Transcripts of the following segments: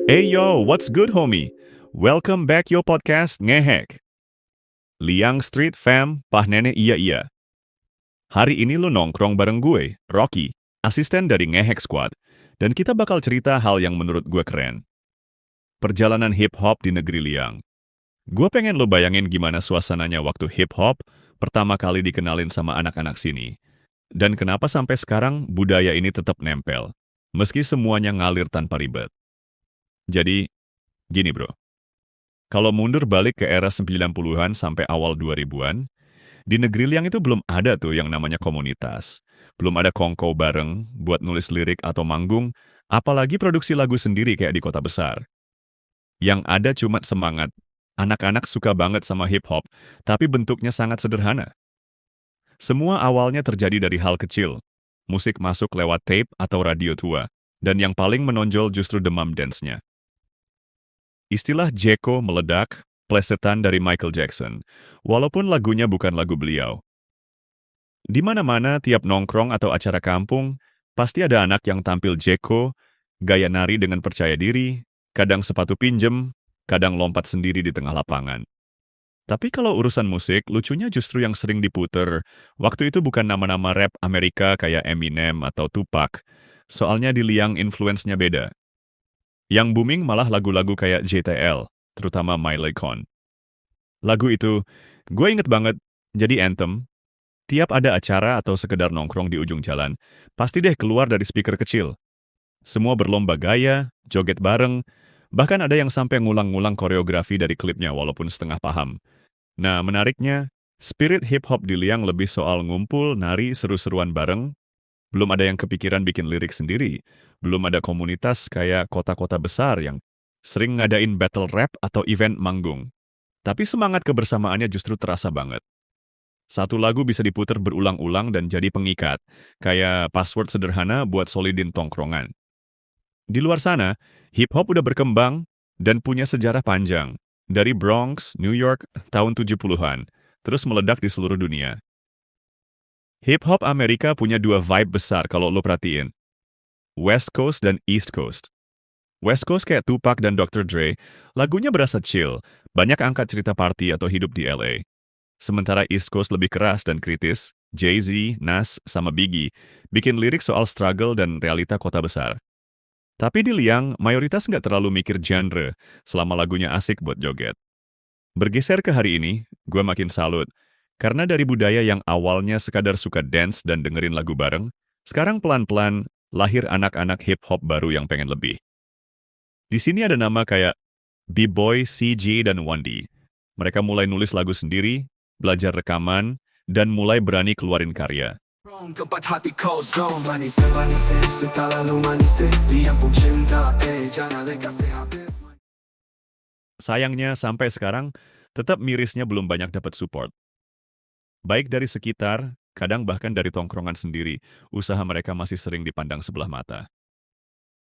Hey yo, what's good homie? Welcome back your podcast Ngehek. Liang Street Fam, Pah Nenek Iya Iya. Hari ini lu nongkrong bareng gue, Rocky, asisten dari Ngehek Squad. Dan kita bakal cerita hal yang menurut gue keren. Perjalanan hip-hop di negeri Liang. Gue pengen lo bayangin gimana suasananya waktu hip-hop pertama kali dikenalin sama anak-anak sini. Dan kenapa sampai sekarang budaya ini tetap nempel. Meski semuanya ngalir tanpa ribet. Jadi, gini bro. Kalau mundur balik ke era 90-an sampai awal 2000-an, di negeri Liang itu belum ada tuh yang namanya komunitas. Belum ada kongko bareng buat nulis lirik atau manggung, apalagi produksi lagu sendiri kayak di kota besar. Yang ada cuma semangat. Anak-anak suka banget sama hip-hop, tapi bentuknya sangat sederhana. Semua awalnya terjadi dari hal kecil. Musik masuk lewat tape atau radio tua, dan yang paling menonjol justru demam dance-nya. Istilah Jeko meledak, plesetan dari Michael Jackson, walaupun lagunya bukan lagu beliau. Di mana-mana tiap nongkrong atau acara kampung, pasti ada anak yang tampil Jeko, gaya nari dengan percaya diri, kadang sepatu pinjem, kadang lompat sendiri di tengah lapangan. Tapi kalau urusan musik, lucunya justru yang sering diputer, waktu itu bukan nama-nama rap Amerika kayak Eminem atau Tupac, soalnya di Liang influence-nya beda. Yang booming malah lagu-lagu kayak JTL, terutama My Con. Lagu itu, gue inget banget, jadi anthem. Tiap ada acara atau sekedar nongkrong di ujung jalan, pasti deh keluar dari speaker kecil. Semua berlomba gaya, joget bareng, bahkan ada yang sampai ngulang-ngulang koreografi dari klipnya walaupun setengah paham. Nah, menariknya, spirit hip-hop di Liang lebih soal ngumpul, nari, seru-seruan bareng. Belum ada yang kepikiran bikin lirik sendiri. Belum ada komunitas kayak kota-kota besar yang sering ngadain battle rap atau event manggung. Tapi semangat kebersamaannya justru terasa banget. Satu lagu bisa diputer berulang-ulang dan jadi pengikat, kayak password sederhana buat solidin tongkrongan. Di luar sana, hip-hop udah berkembang dan punya sejarah panjang. Dari Bronx, New York, tahun 70-an, terus meledak di seluruh dunia. Hip-hop Amerika punya dua vibe besar kalau lo perhatiin. West Coast dan East Coast. West Coast kayak Tupac dan Dr. Dre, lagunya berasa chill, banyak angkat cerita party atau hidup di LA. Sementara East Coast lebih keras dan kritis, Jay-Z, Nas, sama Biggie bikin lirik soal struggle dan realita kota besar. Tapi di Liang, mayoritas nggak terlalu mikir genre selama lagunya asik buat joget. Bergeser ke hari ini, gue makin salut. Karena dari budaya yang awalnya sekadar suka dance dan dengerin lagu bareng, sekarang pelan-pelan lahir anak-anak hip-hop baru yang pengen lebih. Di sini ada nama kayak B-Boy, CJ, dan 1D. Mereka mulai nulis lagu sendiri, belajar rekaman, dan mulai berani keluarin karya. Tempat hati kosong manis sudah lalu manis Liang pun cinta jangan kasih habis. Sayangnya sampai sekarang, tetap mirisnya belum banyak dapat support. Baik dari sekitar, kadang bahkan dari tongkrongan sendiri, usaha mereka masih sering dipandang sebelah mata.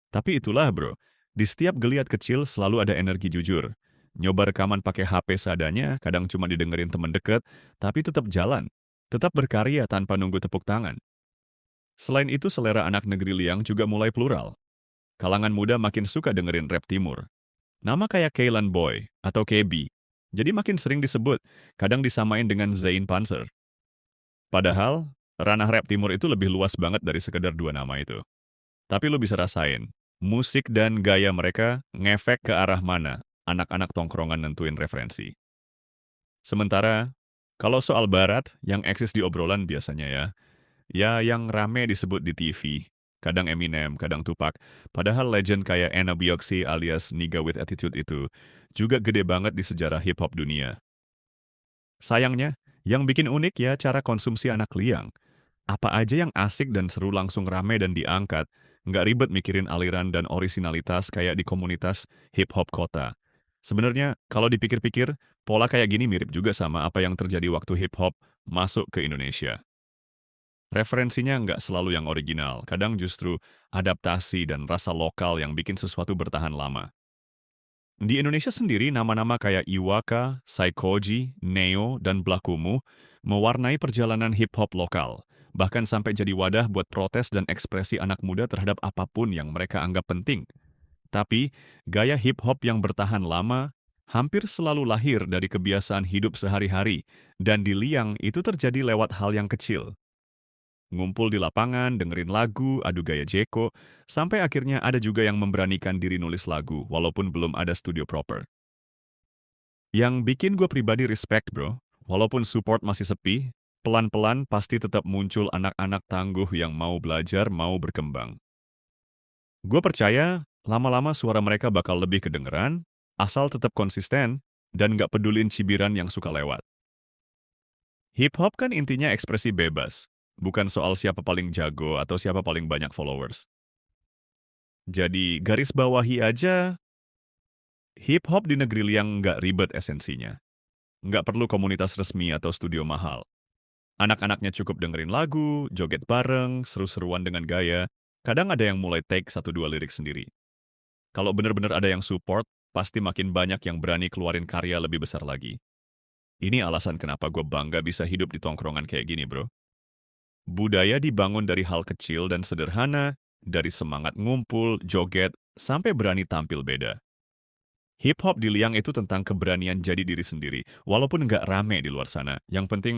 Tapi itulah bro, di setiap geliat kecil selalu ada energi jujur. Nyoba rekaman pakai HP seadanya, kadang cuma didengerin temen deket, tapi tetap jalan. Tetap berkarya tanpa nunggu tepuk tangan. Selain itu, selera anak negeri Liang juga mulai plural. Kalangan muda makin suka dengerin rap timur. Nama kayak Kaylan Boy atau KB, jadi makin sering disebut, kadang disamain dengan Zayn Panzer. Padahal, ranah rap timur itu lebih luas banget dari sekedar dua nama itu. Tapi lo bisa rasain, musik dan gaya mereka ngefek ke arah mana anak-anak tongkrongan nentuin referensi. Sementara, kalau soal barat, yang eksis di obrolan biasanya ya yang rame disebut di TV, kadang Eminem, kadang Tupac, padahal legend kayak Anna Bioxy alias Nigga with Attitude itu juga gede banget di sejarah hip-hop dunia. Sayangnya, yang bikin unik ya cara konsumsi anak liang. Apa aja yang asik dan seru langsung rame dan diangkat, nggak ribet mikirin aliran dan orisinalitas kayak di komunitas hip-hop kota. Sebenarnya, kalau dipikir-pikir, pola kayak gini mirip juga sama apa yang terjadi waktu hip-hop masuk ke Indonesia. Referensinya nggak selalu yang original, kadang justru adaptasi dan rasa lokal yang bikin sesuatu bertahan lama. Di Indonesia sendiri, nama-nama kayak Iwaka, Saikoji, Neo, dan Blakumu mewarnai perjalanan hip-hop lokal, bahkan sampai jadi wadah buat protes dan ekspresi anak muda terhadap apapun yang mereka anggap penting. Tapi, gaya hip-hop yang bertahan lama hampir selalu lahir dari kebiasaan hidup sehari-hari, dan di Liang itu terjadi lewat hal yang kecil. Ngumpul di lapangan, dengerin lagu, adu gaya Jeko, sampai akhirnya ada juga yang memberanikan diri nulis lagu, walaupun belum ada studio proper. Yang bikin gue pribadi respect bro, walaupun support masih sepi, pelan-pelan pasti tetap muncul anak-anak tangguh yang mau belajar, mau berkembang. Gue percaya, lama-lama suara mereka bakal lebih kedengeran, asal tetap konsisten, dan nggak pedulin cibiran yang suka lewat. Hip-hop kan intinya ekspresi bebas, bukan soal siapa paling jago atau siapa paling banyak followers. Jadi, garis bawahi aja, hip-hop di negeri Liang nggak ribet esensinya. Nggak perlu komunitas resmi atau studio mahal. Anak-anaknya cukup dengerin lagu, joget bareng, seru-seruan dengan gaya. Kadang ada yang mulai take 1-2 lirik sendiri. Kalau bener-bener ada yang support, pasti makin banyak yang berani keluarin karya lebih besar lagi. Ini alasan kenapa gue bangga bisa hidup di tongkrongan kayak gini, bro. Budaya dibangun dari hal kecil dan sederhana, dari semangat ngumpul, joget, sampai berani tampil beda. Hip-hop di Liang itu tentang keberanian jadi diri sendiri, walaupun nggak rame di luar sana. Yang penting,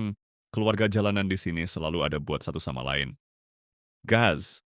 keluarga jalanan di sini selalu ada buat satu sama lain. Gaz,